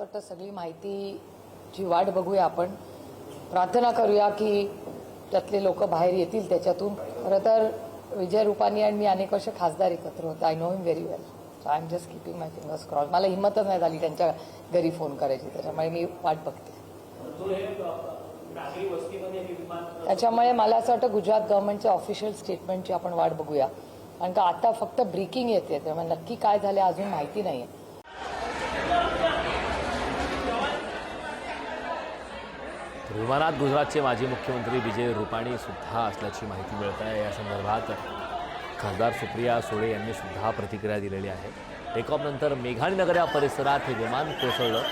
वाटतं सगळी माहितीची वाट बघूया आपण, प्रार्थना करूया की त्यातले लोक बाहेर येतील त्याच्यातून. खरं तर विजय रुपानी आणि मी अनेक वर्ष खासदार एकत्र होतो. I know him very well. So I am just keeping my fingers cross. मला हिंमतच नाही झाली त्यांच्या घरी फोन करायची, त्याच्यामुळे मी वाट बघते. त्याच्यामुळे मला असं वाटतं गुजरात गव्हर्नमेंटच्या ऑफिशियल स्टेटमेंटची आपण वाट बघूया, कारण का आता फक्त ब्रेकिंग येते, त्यामुळे नक्की काय झालं अजून माहिती नाही आहे. विमानात गुजरातचे माजी मुख्यमंत्री विजय रुपाणी सुद्धा असल्याची माहिती मिळत आहे. या संदर्भात खासदार सुप्रिया सुळे यांनी सुद्धा प्रतिक्रिया दिलेली आहे. टेकऑफनंतर मेघाणीनगर या परिसरात हे विमान कोसळलं.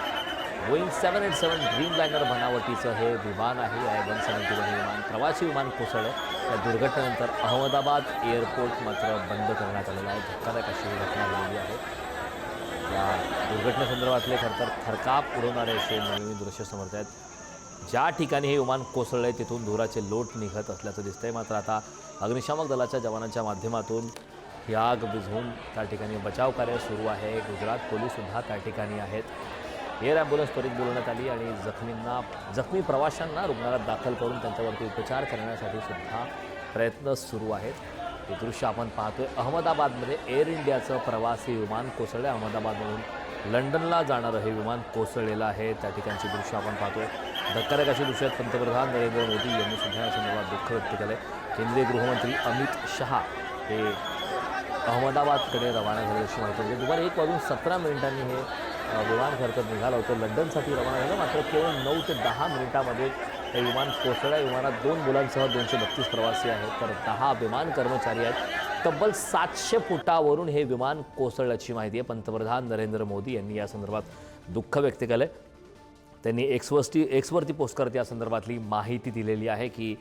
बोईंग 787 ड्रीमलाइनर बनावटीचं हे विमान आहे. I-170 हे विमान प्रवासी विमान कोसळलं. या दुर्घटनेनंतर अहमदाबाद एअरपोर्ट मात्र बंद करण्यात आलेलं आहे. धक्कादायक अशी ही घटना घडली आहे. या दुर्घटनेसंदर्भातले खरं तर थरकाप उडवणारे असे नवीन दृश्य समोर आहेत. ज्या ठिकाणी हे विमान कोसळलं आहे तिथून धुराचे लोट निघत असल्याचं दिसतंय. मात्र आता अग्निशामक दलाच्या जवानांच्या माध्यमातून ही आग विझवून त्या ठिकाणी बचाव कार्य सुरू आहे. गुजरात पोलीससुद्धा त्या ठिकाणी आहेत. एअर ॲम्ब्युलन्स त्वरित बोलवण्यात आली आणि जखमी प्रवाशांना रुग्णालयात दाखल करून त्यांच्यावरती उपचार करण्यासाठी सुद्धा प्रयत्न सुरू आहेत. हे दृश्य आपण पाहतोय. अहमदाबादमध्ये एअर इंडियाचं प्रवासी विमान कोसळलं. अहमदाबादमधून लंडनला जाणारं हे विमान कोसळलेलं आहे. त्या ठिकाणची दृश्य आपण पाहतोय. धक्कादायक अशी दृश्यात पंतप्रधान नरेंद्र मोदी यांनी सुद्धा या संदर्भात दुःख व्यक्त केलं आहे. केंद्रीय गृहमंत्री अमित शहा हे अहमदाबादकडे रवाना झाले अशी माहिती म्हणजे दुपारी 1:17 हे विमान खरं तर निघालं होतं. लंडनसाठी रवाना झालं. मात्र केवळ 9 ते 10 मिनिटांमध्ये हे विमान कोसळलं. विमानात 2 मुलांसह 232 प्रवासी आहेत, तर 10 विमान कर्मचारी आहेत. तब्बल 700 फुटावरून हे विमान कोसळल्याची माहिती आहे. पंतप्रधान नरेंद्र मोदी यांनी या संदर्भात दुःख व्यक्त केलं आहे. त्यांनी एक्सवरती पोस्ट करत या संदर्भातली माहिती दिलेली आहे की